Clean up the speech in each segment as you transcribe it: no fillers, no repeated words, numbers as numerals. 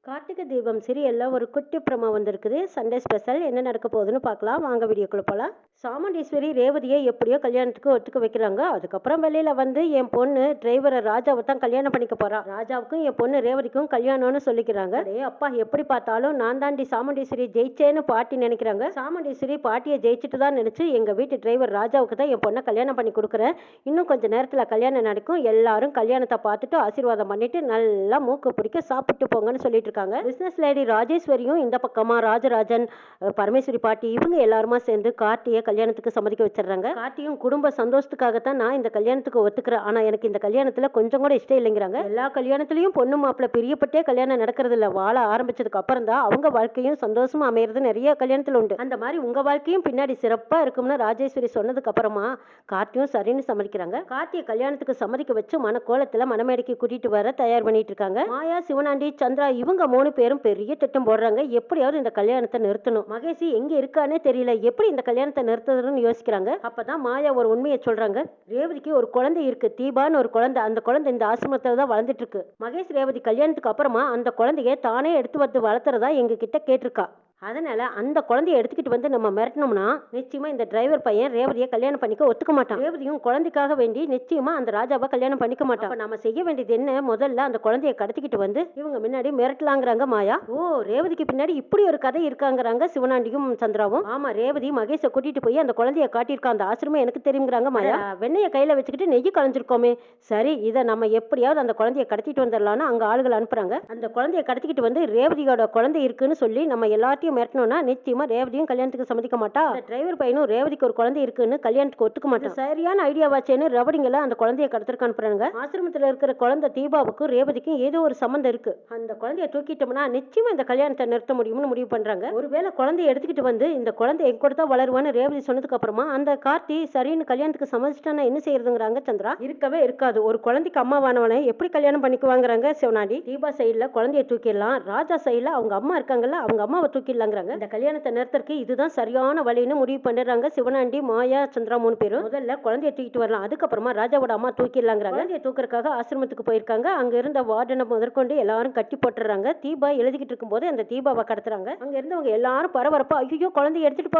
கார்த்திகை தீபம் சீரியல்ல ஒரு குட்டி ப்ரோமோ வந்திருக்குது. சண்டே ஸ்பெஷல் என்ன நடக்க போகுதுன்னு பார்க்கலாம். வாங்க வீடியோக்குள்ள போகலாம். சாமுண்டீஸ்வரி ரேவதியை எப்படியோ கல்யாணத்துக்கு ஒத்துக்க வைக்கிறாங்க. அதுக்கப்புறம் வெளியில வந்து என் பொண்ணு டிரைவரை ராஜாவை தான் கல்யாணம் பண்ணிக்க போறா, ராஜாவுக்கும் என் பொண்ணு ரேவதிக்கும் கல்யாணம்னு சொல்லிக்கிறாங்க. அதே அப்பா எப்படி பார்த்தாலும் நான் தாண்டி சாமுண்டீஸ்வரி ஜெயிச்சேன்னு பாட்டி நினைக்கிறாங்க. சாமுண்டீஸ்வரி பாட்டியை ஜெயிச்சுட்டு தான் நினைச்சு எங்க வீட்டு டிரைவர் ராஜாவுக்கு தான் என் பொண்ணை கல்யாணம் பண்ணி கொடுக்குறேன், இன்னும் கொஞ்சம் நேரத்துல கல்யாணம் நடக்கும், எல்லாரும் கல்யாணத்தை பார்த்துட்டு ஆசீர்வாதம் பண்ணிட்டு நல்லா மூக்கு பிடிக்க சாப்பிட்டு போங்கன்னு சொல்லிட்டு இருக்காங்க. பிசினஸ் லேடி ராஜேஸ்வரியும் இந்த பக்கமா ராஜராஜன், பரமேஸ்வரி பாட்டி இவங்க எல்லாருமா சேர்ந்து கார்த்தியை கல்யாணத்துக்கு சம்மதிக்க வச்சிடறாங்க. கார்த்தியும் குடும்ப சந்தோஷத்துக்காகத்தான் நான் இந்த கல்யாணத்துக்கு ஒத்துக்கிறேன், ஆனா எனக்கு இந்த கல்யாணத்துல கொஞ்சம் கூட இஷ்டம் இல்லைங்கிறாங்க. எல்லா கல்யாணத்திலயும் பொண்ணு மாப்பிள்ள பிரியப்பட்டே கல்யாணம் நடக்கிறது இல்ல, வாழ ஆரம்பிச்சதுக்கு அப்புறம் தான் அவங்க வாழ்க்கையும் சந்தோஷமா அமையறது நிறைய கல்யாணத்துல உண்டு. அந்த மாதிரி உங்க வாழ்க்கையும் பின்னாடி சிறப்பா இருக்கும்னு ராஜேஸ்வரி சொன்னதுக்கு அப்புறமா கார்த்தியும் சரின்னு சம்மதிக்கிறாங்க. கார்த்தியை கல்யாணத்துக்கு சம்மதிக்க வச்சு மனக்கோலத்துல மணமேடைக்கு கூட்டிட்டு வர தயார் பண்ணிட்டு இருக்காங்க. மாயா, சிவனாண்டி, சந்திரா இவங்க 3 பேரும் பெரிய திட்டம் போடுறாங்க. எப்படியாவது இந்த கல்யாணத்தை நிறுத்தணும். மகேஷ் எங்க இருக்கானே தெரியல, எப்படி இந்த கல்யாணத்தை நிறுத்துறதுன்னு யோசிக்கிறாங்க. அப்பதான் மாயா ஒரு உண்மையை சொல்றாங்க. ரேவதிக்கு ஒரு குழந்தை இருக்கு, தீபான்னு ஒரு குழந்தை. அந்த குழந்தை இந்த ஆசிரமத்துல தான் வளர்ந்துட்டு இருக்கு. மகேஷ் ரேவதி கல்யாணத்துக்கு அப்புறமா அந்த குழந்தைய தானே எடுத்து வந்து வளர்த்துறதா எங்க கிட்ட கேட்டிருக்கா. அதனால அந்த குழந்தைய எடுத்துக்கிட்டு வந்து நம்ம மிரட்டினோம்னா நிச்சயமா இந்த டிரைவர் பையன் ரேவதியை கல்யாணம் பண்ணிக்க ஒத்துக்க மாட்டான். ரேவதியும் குழந்தைக்காக வேண்டி நிச்சயமா அந்த ராஜாவை கல்யாணம் பண்ணிக்க மாட்டான். நம்ம செய்ய வேண்டியது என்ன, முதல்ல அந்த குழந்தைய கடத்திக்கிட்டு வந்து இவங்க முன்னாடி மிரட்டலாங்கிறாங்க மாயா. ஓ, ரேவதிக்கு பின்னாடி இப்படி ஒரு கதை இருக்காங்கிறாங்க சிவனாண்டியும் சந்திராவும். ஆமா, ரேவதி மகேஷை கூட்டிட்டு போய் அந்த குழந்தைய காட்டியிருக்கா, அந்த ஆசிரமம் எனக்கு தெரியுங்கிறாங்க மாயா. வெண்ணைய கையில வச்சுக்கிட்டு நெய்யி கலைஞ்சிருக்கோமே, சரி இதை நம்ம எப்படியாவது அந்த குழந்தைய கடத்திட்டு வந்துடலாம்னு அங்க ஆளுகள் அனுப்புறாங்க. அந்த குழந்தைய கடத்திக்கிட்டு வந்து ரேவதியோட குழந்தை இருக்குன்னு சொல்லி நம்ம எல்லாத்தையும் மிரட்டணும்னா நிச்சயமா ரேவதியும் கல்யாணத்துக்கு சம்மதிக்க மாட்டா. டிரைவர் பையனும் ரேவதிக்கு ஒரு குழந்தை இருக்குன்னு கல்யாணத்துக்கு ஒத்துக்க மாட்டான். சரியான ஐடியாவாச்சேன்னு ரவடிங்கள அந்த குழந்தைய கடத்திருக்க அனுப்புறாங்க. ஆசிரமத்துல இருக்கிற குழந்தை தீபாவுக்கும் ரேவதிக்கும் ஏதோ ஒரு சம்பந்தம் இருக்கு, அந்த குழந்தைய தூக்கிட்டோம்னா நிச்சயமா இந்த கல்யாணத்தை நிறுத்த முடியும்னு முடிவு பண்றாங்க. ஒருவேளை குழந்தைய எடுத்துக்கிட்டு வந்து இந்த குழந்தை எங்க கூட தான் வளருவான்னு ரேவதி சொன்னதுக்கு அப்புறமா அந்த கார்த்தி சரின்னு கல்யாணத்துக்கு சம்மதிச்சிட்டானா என்ன செய்யறதுங்கிறாங்க சந்திரா. இருக்கவே இருக்காது, ஒரு குழந்தைக்கு அம்மாவானவனை எப்படி கல்யாணம் பண்ணிக்குவாங்கிறாங்க சிவனாண்டி. தீபா சைடுல குழந்தைய தூக்கிடலாம், ராஜா சைடுல அவங்க அம்மா இருக்காங்கல்ல அவங்க அம்மாவை தூக்கிடலாங்கிறாங்க. இந்த கல்யாணத்தை நிறுத்தறதுக்கு இதுதான் சரியான வழின்னு முடிவு பண்ணிடுறாங்க சிவனாண்டி, மாயா, சந்திரா 3 பேரும். முதல்ல குழந்தைய தூக்கிட்டு வரலாம், அதுக்கப்புறமா ராஜாவோட அம்மா தூக்கிடலாங்கிறாங்க. குழந்தைய தூக்கறதுக்காக ஆசிரமத்துக்கு போயிருக்காங்க. அங்க இருந்த வார்டனை முதற்கொண்டு எல்லாரும் கட்டி போட்டுறாங்க. தீபா எழுதிக்கிட்டு இருக்கும் போது அந்த தீபாவை கடத்துறாங்க. அங்க இருந்தவங்க எல்லாரும் பரபரப்பா ஐயோ குழந்தைய எடுத்துட்டு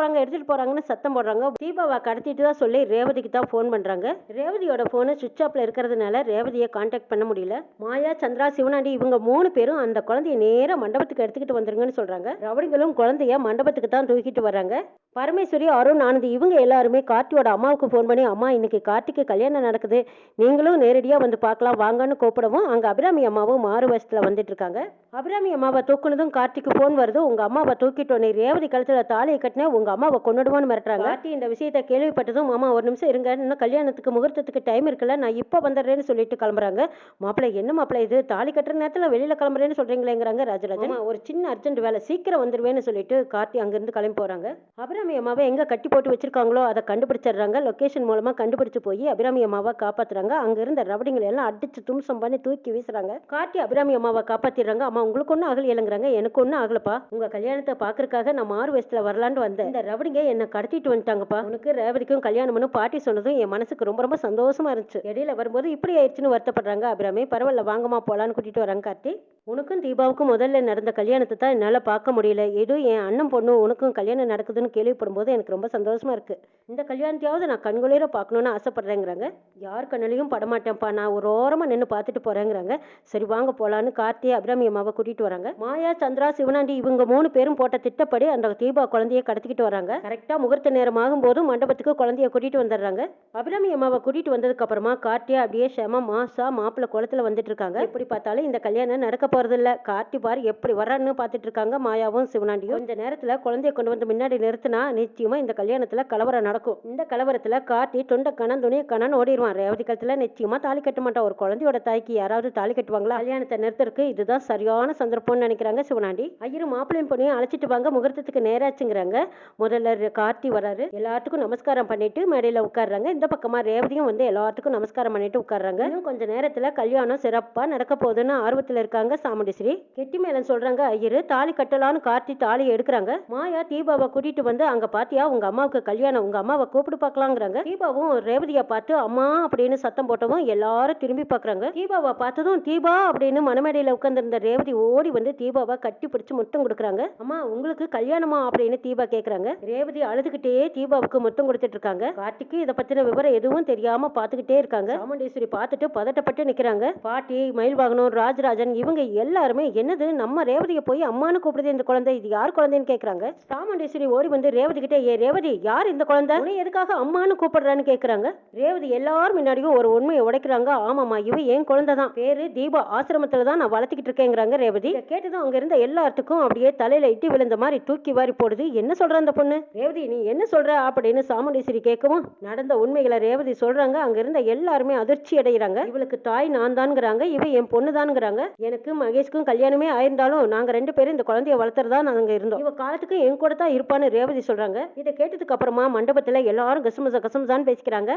போறாங்கன்னு சத்தம் போடுறாங்க. தீபாவை கடத்திட்டு தான் சொல்லி ரேவதிக்கு தான் போன் பண்றாங்க. ரேவதியோட போனு சுவிட்ச் ஆஃப்ல இருக்கிறதுனால ரேவதியை கான்டாக்ட் பண்ண முடியல. மாயா, சந்திரா, சிவனாண்டி இவங்க 3 பேரும் அந்த குழந்தைய நேரா மண்டபத்துக்கு எடுத்துக்கிட்டு வந்துருங்கன்னு சொல்றாங்க. ரவடிகளும் குழந்தைய மண்டபத்துக்கு தான் தூக்கிட்டு வர்றாங்க. பரமேஸ்வரி, அருண், ஆனந்தி இவங்க எல்லாருமே கார்த்தியோட அம்மாவுக்கு போன் பண்ணி அம்மா இன்னைக்கு கார்த்திக்கு கல்யாணம் நடக்குது, நீங்களும் நேரடியா வந்து பார்க்கலாம் வாங்கன்னு கூப்பிடவும் அங்க அபிராமி அம்மாவும் மாறு வயசுல வந்துட்டு இருக்காங்க. அபிராமி அம்மாவை தூக்குனதும் கார்த்திக்கு போன் வருது. உங்க அம்மாவை தூக்கிட்டோம், நீ ரேவதி கழுத்துல தாலியை கட்டின உங்க அம்மாவை கொண்டுடுவோன்னு மிரட்டுறாங்க. கார்த்தி இந்த விஷயத்தை கேள்விப்பட்டதும் மாமா ஒரு நிமிஷம் இருங்க, இன்னும் கல்யாணத்துக்கு முகூர்த்தத்துக்கு டைம் இருக்குல்ல, நான் இப்ப வந்துடுறேன்னு சொல்லிட்டு கிளம்புறாங்க. மாப்பிள்ளை என்ன மாப்பிள்ளை இது, தாலி கட்டுற நேரத்துல வெளியில கிளம்புறேன்னு சொல்றீங்களேங்கிறாங்க ராஜராஜன். ஒரு சின்ன அர்ஜென்ட் வேலை, சீக்கிரம் வந்துருவேன்னு சொல்லிட்டு கார்த்தி அங்கிருந்து கிளம்பி போறாங்க. அபிராமி அம்மாவை எங்க கட்டி போட்டு வச்சிருக்காங்களோ அதை கண்டுபிடிச்சிடுறாங்க. லொகேஷன் மூலமா கண்டுபிடிச்சு போய் அபிராமி அம்மாவை காப்பாத்துறாங்க. அங்க இருந்த ரவடிங்களை எல்லாம் அடிச்சு தும்சம் பண்ணி தூக்கி வீசுறாங்க. கார்த்தி அபிராமி அம்மாவை காப்பாத்திடுறாங்க. அம்மா உங்களுக்கு ஒன்னும் ஆகல இல்லைங்கிறாங்க. எனக்கு ஒன்னும் ஆகலப்பா, உங்க கல்யாணத்தை பாக்குறதுக்காக நான் மாறு வயசுல வரலான்னு வந்தேன், இந்த ரவடிங்க என்ன கடத்திட்டு வந்துட்டாங்கப்பா. உனக்கு ரேவதிக்கும் கல்யாணம்னு பாட்டி சொன்னதும் என் மனசுக்கு ரொம்ப ரொம்ப சந்தோஷமா இருந்துச்சு, இடையில வரும்போது இப்படி ஆயிடுச்சுன்னு வருத்தப்படுறாங்க அபிராமி. பரவாயில்ல வாங்கம்மா போலான்னு கூட்டிட்டு வராங்க கார்த்தி. உனக்கும் தீபாவுக்கும் முதல்ல நடந்த கல்யாணத்தை தான் என்னால பார்க்க முடியல, ஏதோ என் அண்ணன் பொண்ணு உனக்கும் கல்யாணம் நடக்குதுன்னு கேள்விப்படும் போது எனக்கு ரொம்ப சந்தோஷமா இருக்கு, இந்த கல்யாணத்தையாவது நான் கண்குளிர பார்க்கணும்னு ஆசைப்படுறேங்கிறாங்க. யார் கண்ணிலையும் படமாட்டேன்ப்பா, நான் ஒரு ஓரமா நின்று பார்த்துட்டு போறேங்கிறாங்க. சரி வாங்க போலான்னு கார்த்தி அபிராமி அம்மாவை கூட்டிட்டு வராங்க. மாயா, சந்திரா, சிவனாண்டி இவங்க 3 பேரும் போட்ட திட்டப்படி அந்த தீபா குழந்தைய கடத்திக்கிட்டு வராங்க. கரெக்டா முகூர்த்த நேரம் ஆகும் போதும் மண்டபத்துக்கு குழந்தைய கூட்டிட்டு வந்துடுறாங்க. அபிராமி அம்மாவை கூட்டிட்டு வந்ததுக்கு அப்புறமா கார்த்தியா அப்படியே ஷெம மாசா மாப்பிள்ள குளத்துல வந்துட்டு இருக்காங்க. எப்படி பார்த்தாலும் இந்த கல்யாணம் நடக்க போறது இல்ல. கார்த்தி பார் எப்படி வர்றான்னு பார்த்துட்டு இருக்காங்க மாயாவும் சிவனாண்டியும். கொஞ்ச நேரத்துல குழந்தைய கொண்டு வந்து முன்னாடி நிறுத்தினா நிச்சயமா இந்த கல்யாணத்துல கலவரம் நடக்கும். இந்த கலவரத்துல கார்த்தி தொண்டை கணன் துணிய கணன் ஓடிடுவான். ரேவதி கழுத்துல நிச்சயமா தாலி கட்ட மாட்டான். ஒரு குழந்தையோட தாய்க்கு யாராவது தாலி கட்டுவாங்களா? கல்யாணத்தை நிறுத்தறதுக்கு இதுதான் சரியான சந்தர்ப்பம்னு நினைக்கிறாங்க சிவனாண்டி. ஐயரும் மாப்பிள்ளையும் பொண்ணையும் அழைச்சிட்டு வாங்க, முகூர்த்தத்துக்கு நேராச்சுங்கிறாங்க. முதல்ல கார்த்தி வராரு, எல்லாத்துக்கும் நமஸ்காரம் பண்ணிட்டு மேடையில உட்கார்றாங்க. இந்த பக்கமா ரேவதியும் வந்து எல்லாத்துக்கும் நமஸ்காரம் பண்ணிட்டு உட்கார்றாங்க. இன்னும் கொஞ்ச நேரத்துல கல்யாணம் சிறப்பா நடக்க போகுதுன்னு ஆர்வத்துல இருக்காங்க சாமுண்டீஸ்வரி. கெட்டி மேலன் சொல்றாங்க, ஐயரு தாலி கட்டலான்னு கார்த்தி தாலியை எடுக்கிறாங்க. மாயா தீபாவை கூட்டிட்டு வந்து அங்க பாத்தியா உங்க அம்மாவுக்கு கல்யாணம், உங்க அம்மாவை கூப்பிட்டு பார்க்கலாங்கிறாங்க. தீபாவும் ரேவதியை பார்த்து அம்மா அப்படின்னு சத்தம் போட்டவும் எல்லாரும் திரும்பி பாக்குறாங்க. தீபாவை பார்த்ததும் தீபா அப்படின்னு மணமேடையில உட்கார்ந்திருந்த ரேவதி ஓடி வந்து தீபாவை கட்டி பிடிச்சு முத்தம் கொடுக்குறாங்க. அம்மா உங்களுக்கு கல்யாணமா அப்படின்னு தீபா கேக்குறாங்க. ரேவதி அழுதுகிட்டே தீபாவுக்கு முத்தம் கொடுத்துட்டு இருக்காங்க. கார்த்திக்கு இதை பத்தின விவரம் எதுவும் தெரியாம பாத்துக்கிட்டே இருக்காங்க. சாமுண்டீஸ்வரி பார்த்துட்டு பதட்டப்பட்டு நிக்கிறாங்க. பாட்டி, மயில்வாகனம், ராஜராஜன் இவங்க எல்லாருமே என்னது நம்ம ரேவதியை போய் அம்மானு கூப்பிடுது இந்த குழந்தை, இது யார் குழந்தைன்னு கேக்குறாங்க. சாமுண்டீஸ்வரி ஓடி வந்து ரேவதி கிட்ட, ஏ ரேவதி, யார் இந்த குழந்தை, உன்னை எதுக்காக அம்மானு கூப்பிடுறான்னு கேக்குறாங்க. ரேவதி எல்லாரும் முன்னாடியும் ஒரு உண்மையை உடைக்கிறாங்க. ஆமாமா, இவ என் குழந்தை தான், பேரு தீபா, ஆசிரமத்துல தான் நான் வளர்த்துக்கிட்டு இருக்கேங்கிறாங்க. ரேவதி கேட்டதும் அங்க இருந்த எல்லாத்துக்கும் அப்படியே தலையில இட்டி விழுந்த மாதிரி தூக்கி வாரி போடுது. என்ன சொல்ற அந்த பொண்ணு, ரேவதி நீ என்ன சொல்ற அப்படின்னு சாமுண்டீஸ்வரி கேட்கவும் நடந்த உண்மைகளை ரேவதி சொல்றாங்க. அங்க இருந்த எல்லாருமே அதிர்ச்சி அடைகிறாங்க. இவளுக்கு தாய் நான் தான்ங்கிறாங்க, இவ என் பொண்ணு தான்ங்கிறாங்க. எனக்கு மகேஷ்க்கும் கல்யாணமே ஆயிருந்தாலும் நாங்க 2 பேரும் இந்த குழந்தைய வளர்த்துறதா நாங்க இருந்தோம், இவ காலத்துக்கு என் கூட தான் இருப்பான்னு ரேவதி சொல்றாங்க. இதை கேட்டதுக்கு அப்புறமா மண்டபத்துல எல்லாரும் கசமுசான்னு பேசிக்கிறாங்க.